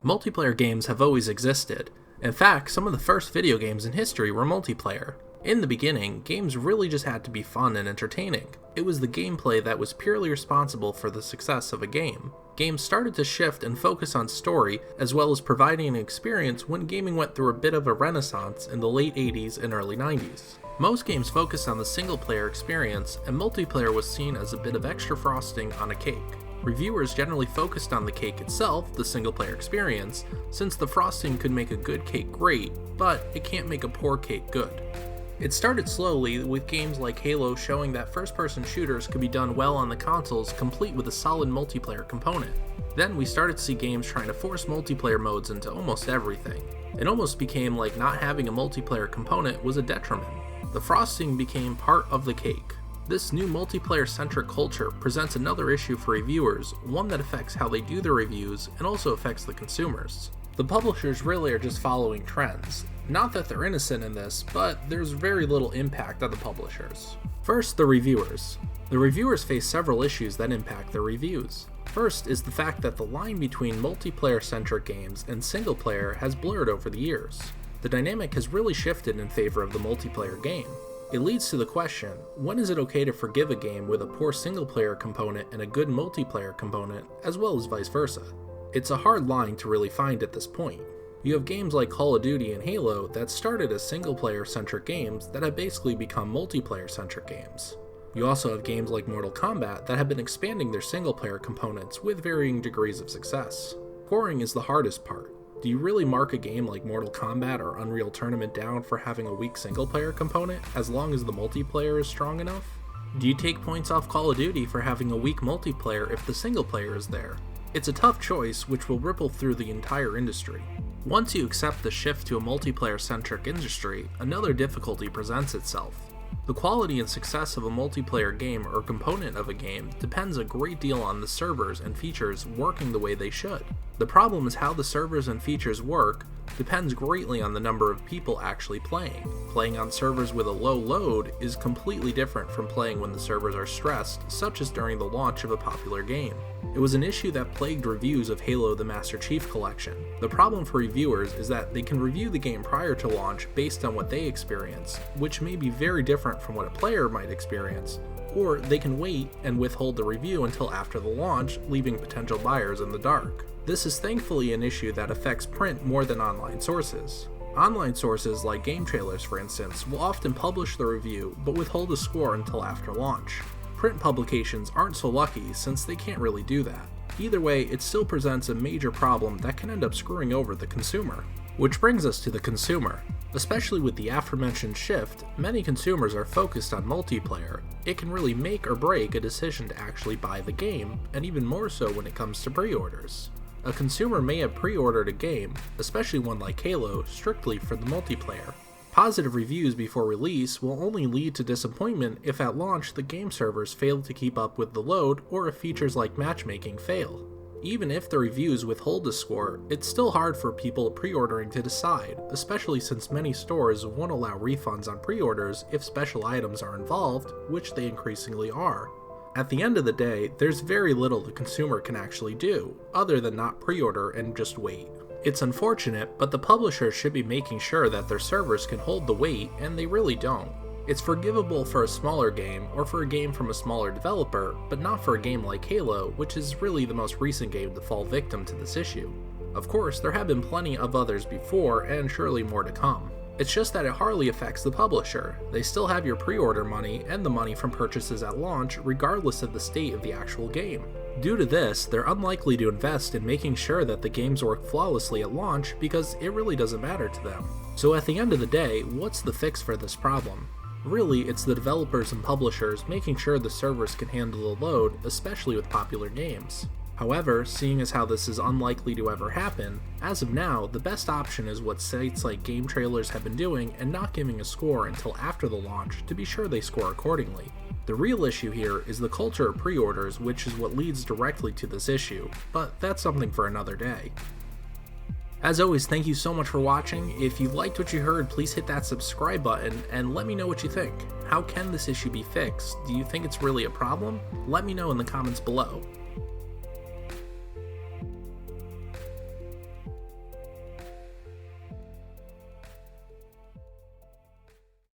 Multiplayer games have always existed. In fact, some of the first video games in history were multiplayer. In the beginning, games really just had to be fun and entertaining. It was the gameplay that was purely responsible for the success of a game. Games started to shift and focus on story, as well as providing an experience when gaming went through a bit of a renaissance in the late 80s and early 90s. Most games focused on the single-player experience, and multiplayer was seen as a bit of extra frosting on a cake. Reviewers generally focused on the cake itself, the single-player experience, since the frosting could make a good cake great, but it can't make a poor cake good. It started slowly, with games like Halo showing that first-person shooters could be done well on the consoles, complete with a solid multiplayer component. Then we started to see games trying to force multiplayer modes into almost everything. It almost became like not having a multiplayer component was a detriment. The frosting became part of the cake. This new multiplayer-centric culture presents another issue for reviewers, one that affects how they do their reviews and also affects the consumers. The publishers really are just following trends. Not that they're innocent in this, but there's very little impact on the publishers. First, the reviewers. The reviewers face several issues that impact their reviews. First is the fact that the line between multiplayer-centric games and single-player has blurred over the years. The dynamic has really shifted in favor of the multiplayer game. It leads to the question, when is it okay to forgive a game with a poor single-player component and a good multiplayer component, as well as vice versa? It's a hard line to really find at this point. You have games like Call of Duty and Halo that started as single-player-centric games that have basically become multiplayer-centric games. You also have games like Mortal Kombat that have been expanding their single-player components with varying degrees of success. Scoring is the hardest part. Do you really mark a game like Mortal Kombat or Unreal Tournament down for having a weak single-player component, as long as the multiplayer is strong enough? Do you take points off Call of Duty for having a weak multiplayer if the single-player is there? It's a tough choice which will ripple through the entire industry. Once you accept the shift to a multiplayer-centric industry, another difficulty presents itself. The quality and success of a multiplayer game or component of a game depends a great deal on the servers and features working the way they should. The problem is how the servers and features work depends greatly on the number of people actually playing. Playing on servers with a low load is completely different from playing when the servers are stressed, such as during the launch of a popular game. It was an issue that plagued reviews of Halo the Master Chief Collection. The problem for reviewers is that they can review the game prior to launch based on what they experience, which may be very different from what a player might experience, or they can wait and withhold the review until after the launch, leaving potential buyers in the dark. This is thankfully an issue that affects print more than online sources. Online sources like game trailers, for instance, will often publish the review but withhold a score until after launch. Print publications aren't so lucky since they can't really do that. Either way, it still presents a major problem that can end up screwing over the consumer. Which brings us to the consumer. Especially with the aforementioned shift, many consumers are focused on multiplayer. It can really make or break a decision to actually buy the game, and even more so when it comes to pre-orders. A consumer may have pre-ordered a game, especially one like Halo, strictly for the multiplayer. Positive reviews before release will only lead to disappointment if at launch the game servers fail to keep up with the load or if features like matchmaking fail. Even if the reviews withhold the score, it's still hard for people pre-ordering to decide, especially since many stores won't allow refunds on pre-orders if special items are involved, which they increasingly are. At the end of the day, there's very little the consumer can actually do, other than not pre-order and just wait. It's unfortunate, but the publishers should be making sure that their servers can hold the weight, and they really don't. It's forgivable for a smaller game, or for a game from a smaller developer, but not for a game like Halo, which is really the most recent game to fall victim to this issue. Of course, there have been plenty of others before, and surely more to come. It's just that it hardly affects the publisher. They still have your pre-order money and the money from purchases at launch, regardless of the state of the actual game. Due to this, they're unlikely to invest in making sure that the games work flawlessly at launch because it really doesn't matter to them. So at the end of the day, what's the fix for this problem? Really, it's the developers and publishers making sure the servers can handle the load, especially with popular games. However, seeing as how this is unlikely to ever happen, as of now, the best option is what sites like game trailers have been doing and not giving a score until after the launch to be sure they score accordingly. The real issue here is the culture of pre-orders, which is what leads directly to this issue, but that's something for another day. As always, thank you so much for watching. If you liked what you heard, please hit that subscribe button and let me know what you think. How can this issue be fixed? Do you think it's really a problem? Let me know in the comments below.